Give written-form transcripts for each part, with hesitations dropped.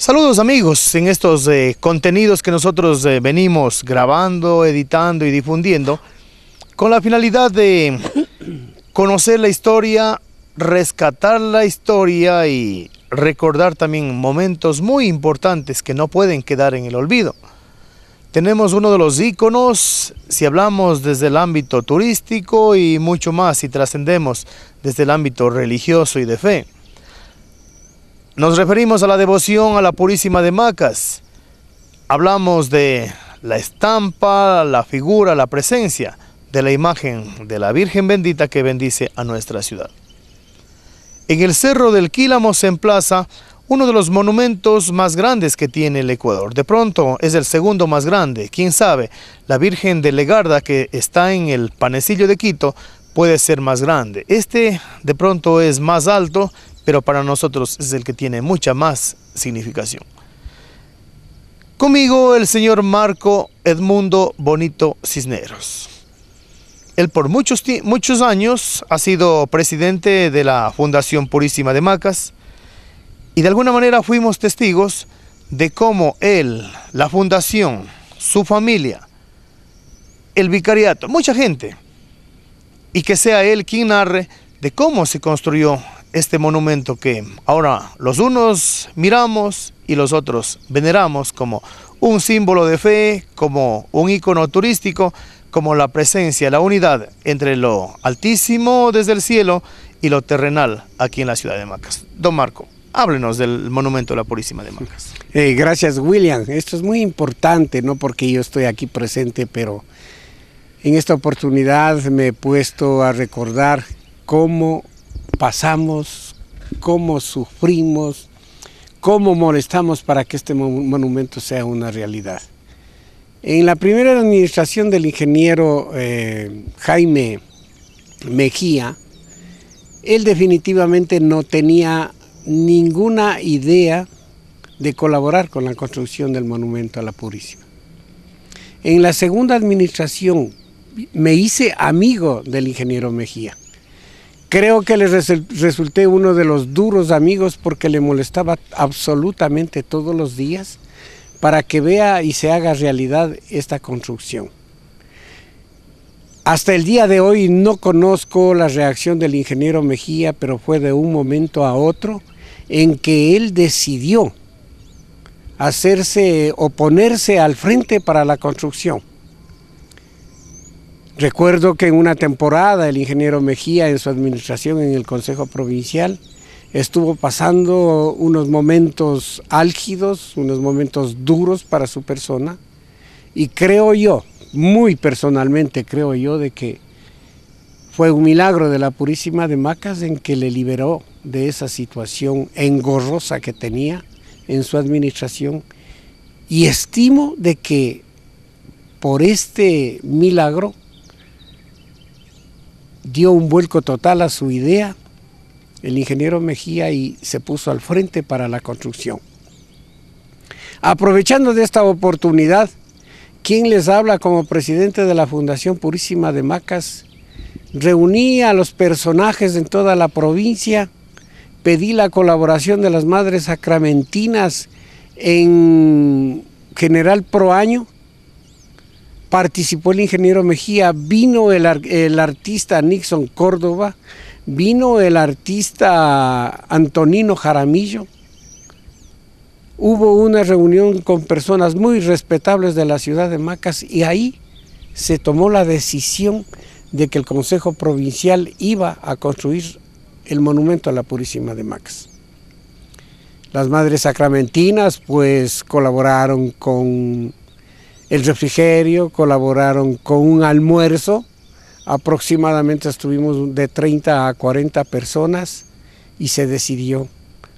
Saludos amigos, en estos contenidos que nosotros venimos grabando, editando y difundiendo con la finalidad de conocer la historia, rescatar la historia y recordar también momentos muy importantes que no pueden quedar en el olvido. Tenemos uno de los íconos, si hablamos desde el ámbito turístico y mucho más si trascendemos desde el ámbito religioso y de fe. Nos referimos a la devoción a la Purísima de Macas. Hablamos de la estampa, la figura, la presencia de la imagen de la Virgen bendita que bendice a nuestra ciudad. En el Cerro del Quílamo se emplaza uno de los monumentos más grandes que tiene el Ecuador. De pronto es el segundo más grande. Quién sabe, la Virgen de Legarda que está en el Panecillo de Quito puede ser más grande. Este de pronto es más alto, pero para nosotros es el que tiene mucha más significación. Conmigo el señor Marco Edmundo Bonito Cisneros. Él por muchos años ha sido presidente de la Fundación Purísima de Macas y de alguna manera fuimos testigos de cómo él, la fundación, su familia, el vicariato, mucha gente, y que sea él quien narre de cómo se construyó este monumento que ahora los unos miramos y los otros veneramos como un símbolo de fe, como un ícono turístico, como la presencia, la unidad entre lo altísimo desde el cielo y lo terrenal aquí en la ciudad de Macas. Don Marco, háblenos del monumento de la Purísima de Macas. Gracias, William. Esto es muy importante, no porque yo estoy aquí presente, pero en esta oportunidad me he puesto a recordar cómo pasamos, cómo sufrimos, cómo molestamos para que este monumento sea una realidad. En la primera administración del ingeniero Jaime Mejía, él definitivamente no tenía ninguna idea de colaborar con la construcción del monumento a la Purísima. En la segunda administración me hice amigo del ingeniero Mejía. Creo que le resulté uno de los duros amigos porque le molestaba absolutamente todos los días para que vea y se haga realidad esta construcción. Hasta el día de hoy no conozco la reacción del ingeniero Mejía, pero fue de un momento a otro en que él decidió oponerse al frente para la construcción. Recuerdo que en una temporada el ingeniero Mejía en su administración en el Consejo Provincial estuvo pasando unos momentos álgidos, unos momentos duros para su persona y creo yo, muy personalmente creo yo, de que fue un milagro de la Purísima de Macas en que le liberó de esa situación engorrosa que tenía en su administración y estimo de que por este milagro dio un vuelco total a su idea, el ingeniero Mejía, y se puso al frente para la construcción. Aprovechando de esta oportunidad, quien les habla como presidente de la Fundación Purísima de Macas, reuní a los personajes en toda la provincia, pedí la colaboración de las Madres Sacramentinas en general pro año. Participó el ingeniero Mejía, vino el artista Nixon Córdoba, vino el artista Antonino Jaramillo. Hubo una reunión con personas muy respetables de la ciudad de Macas y ahí se tomó la decisión de que el Consejo Provincial iba a construir el monumento a la Purísima de Macas. Las Madres Sacramentinas pues colaboraron con el refrigerio, colaboraron con un almuerzo, aproximadamente estuvimos de 30 a 40 personas y se decidió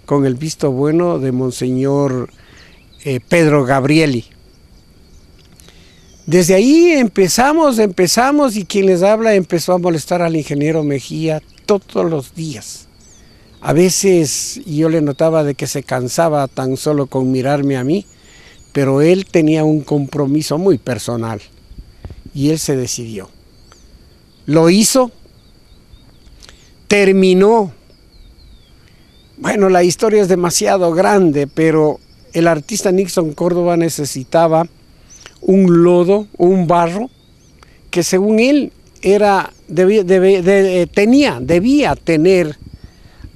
con el visto bueno de Monseñor Pedro Gabrieli. Desde ahí empezamos y quien les habla empezó a molestar al ingeniero Mejía todos los días. A veces yo le notaba de que se cansaba tan solo con mirarme a mí, pero él tenía un compromiso muy personal y él se decidió. Lo hizo, terminó. Bueno, la historia es demasiado grande, pero el artista Nixon Córdoba necesitaba un lodo, un barro, que según él debía tener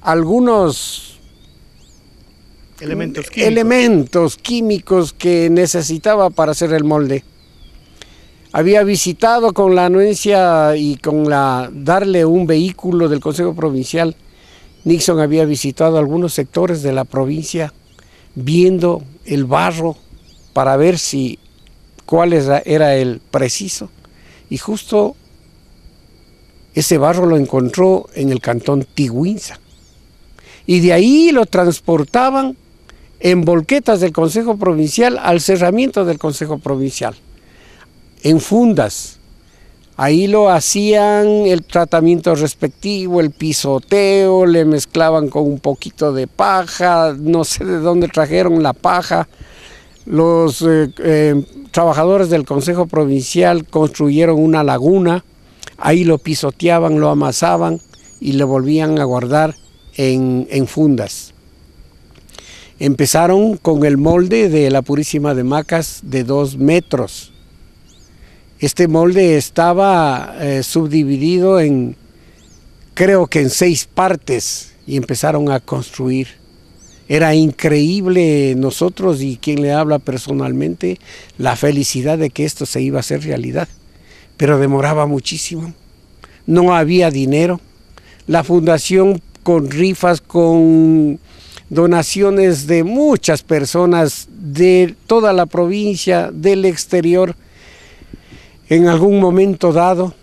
algunos elementos químicos que necesitaba para hacer el molde. Había visitado con la anuencia y con darle un vehículo del Consejo Provincial. Nixon había visitado algunos sectores de la provincia viendo el barro para ver cuál era el preciso. Y justo ese barro lo encontró en el cantón Tigüinza. Y de ahí lo transportaban en volquetas del Consejo Provincial al cerramiento del Consejo Provincial, en fundas. Ahí lo hacían el tratamiento respectivo, el pisoteo, le mezclaban con un poquito de paja, no sé de dónde trajeron la paja. Los trabajadores del Consejo Provincial construyeron una laguna, ahí lo pisoteaban, lo amasaban y lo volvían a guardar en fundas. Empezaron con el molde de la Purísima de Macas de 2 metros. Este molde estaba subdividido creo que en 6 partes, y empezaron a construir. Era increíble nosotros, y quien le habla personalmente, la felicidad de que esto se iba a hacer realidad. Pero demoraba muchísimo. No había dinero. La fundación, con rifas, con donaciones de muchas personas de toda la provincia, del exterior, en algún momento dado,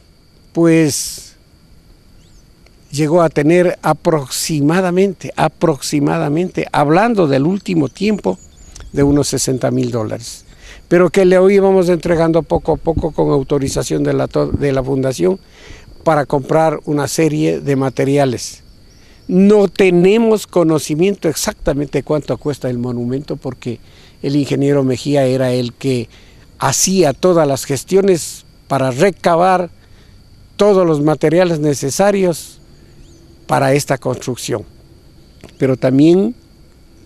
pues llegó a tener aproximadamente, hablando del último tiempo, de unos $60,000, pero que le íbamos entregando poco a poco con autorización de la fundación para comprar una serie de materiales. No tenemos conocimiento exactamente cuánto cuesta el monumento, porque el ingeniero Mejía era el que hacía todas las gestiones para recabar todos los materiales necesarios para esta construcción. Pero también,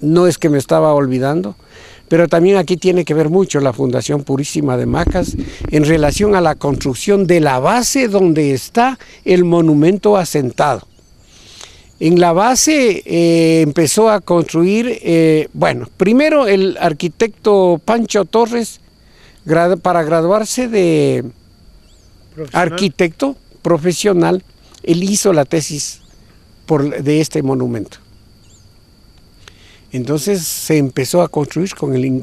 no es que me estaba olvidando, pero también aquí tiene que ver mucho la Fundación Purísima de Macas en relación a la construcción de la base donde está el monumento asentado. En la base empezó a construir, primero el arquitecto Pancho Torres, para graduarse de arquitecto profesional, él hizo la tesis de este monumento. Entonces se empezó a construir con el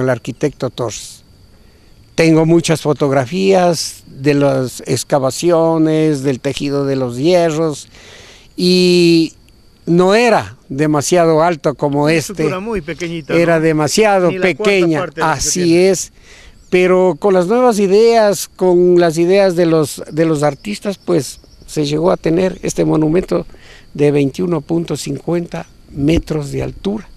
arquitecto Torres. Tengo muchas fotografías de las excavaciones, del tejido de los hierros, y no era demasiado alto como estructura muy pequeñita, era ¿no? Demasiado pequeña, así es, pero con las nuevas ideas, con las ideas de los artistas, pues se llegó a tener este monumento de 21.50 metros de altura,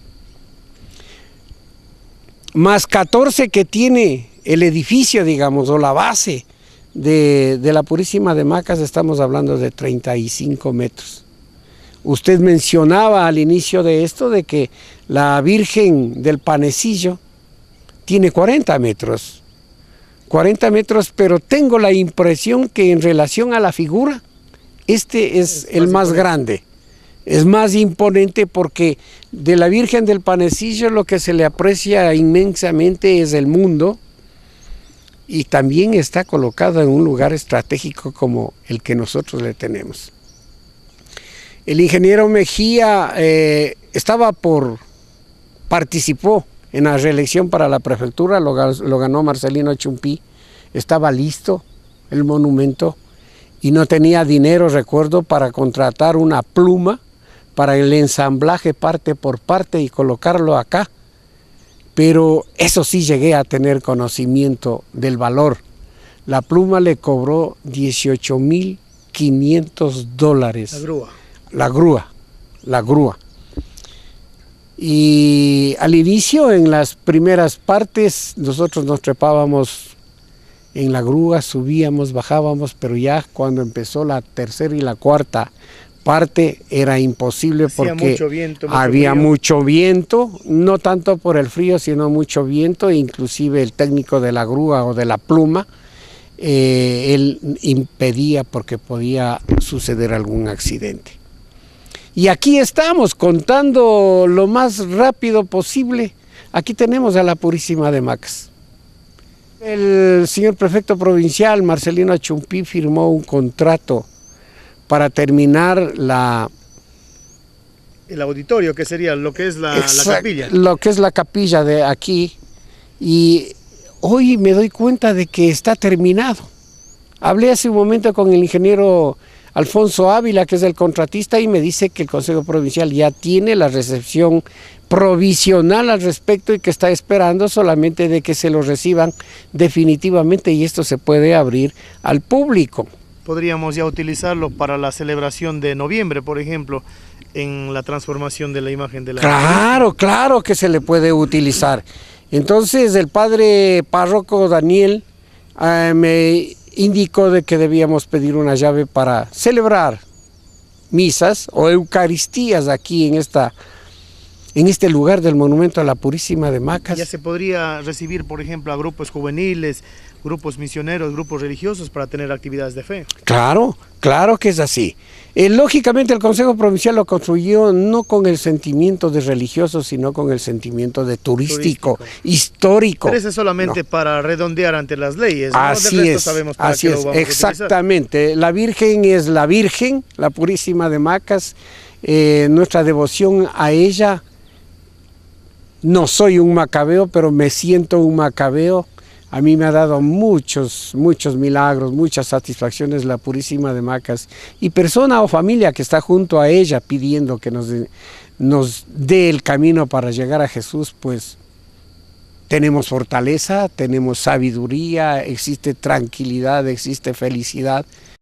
más 14 que tiene el edificio, digamos, o la base de la Purísima de Macas. Estamos hablando de 35 metros. Usted mencionaba al inicio de esto de que la Virgen del Panecillo tiene 40 metros, pero tengo la impresión que en relación a la figura, este es el más grande, es más imponente, porque de la Virgen del Panecillo lo que se le aprecia inmensamente es el mundo, y también está colocado en un lugar estratégico como el que nosotros le tenemos. El ingeniero Mejía participó en la reelección para la prefectura, lo ganó Marcelino Chumpí, estaba listo el monumento y no tenía dinero, recuerdo, para contratar una pluma para el ensamblaje parte por parte y colocarlo acá. Pero eso sí, llegué a tener conocimiento del valor. La pluma le cobró $18,500. La grúa. Y al inicio, en las primeras partes, nosotros nos trepábamos en la grúa, subíamos, bajábamos, pero ya cuando empezó la tercera y la cuarta parte era imposible Hacía porque mucho viento, mucho había frío. mucho viento, no tanto por el frío, sino mucho viento, inclusive el técnico de la grúa o de la pluma, él impedía porque podía suceder algún accidente. Y aquí estamos contando lo más rápido posible. Aquí tenemos a la Purísima de Macas. El señor prefecto provincial, Marcelino Achumpí, firmó un contrato para terminar El auditorio, que sería lo que es la capilla. lo que es la capilla de aquí, y hoy me doy cuenta de que está terminado. Hablé hace un momento con el ingeniero Alfonso Ávila, que es el contratista, y me dice que el Consejo Provincial ya tiene la recepción provisional al respecto y que está esperando solamente de que se lo reciban definitivamente y esto se puede abrir al público. Podríamos ya utilizarlo para la celebración de noviembre, por ejemplo, en la transformación de la imagen de la... Claro que se le puede utilizar. Entonces el padre párroco Daniel me indicó de que debíamos pedir una llave para celebrar misas o eucaristías aquí en este lugar del Monumento a la Purísima de Macas. Ya se podría recibir, por ejemplo, a grupos juveniles, grupos misioneros, grupos religiosos para tener actividades de fe. Claro que es así. Lógicamente el Consejo Provincial lo construyó no con el sentimiento de religioso, sino con el sentimiento de turístico. Histórico. Pero eso es solamente para redondear ante las leyes, ¿no? Así Del resto es, sabemos para así qué lo es, vamos a utilizar. exactamente. La Virgen es la Virgen, la Purísima de Macas. Nuestra devoción a ella, no soy un macabeo, pero me siento un macabeo. A mí me ha dado muchos milagros, muchas satisfacciones la Purísima de Macas. Y persona o familia que está junto a ella pidiendo que nos dé el camino para llegar a Jesús, pues tenemos fortaleza, tenemos sabiduría, existe tranquilidad, existe felicidad.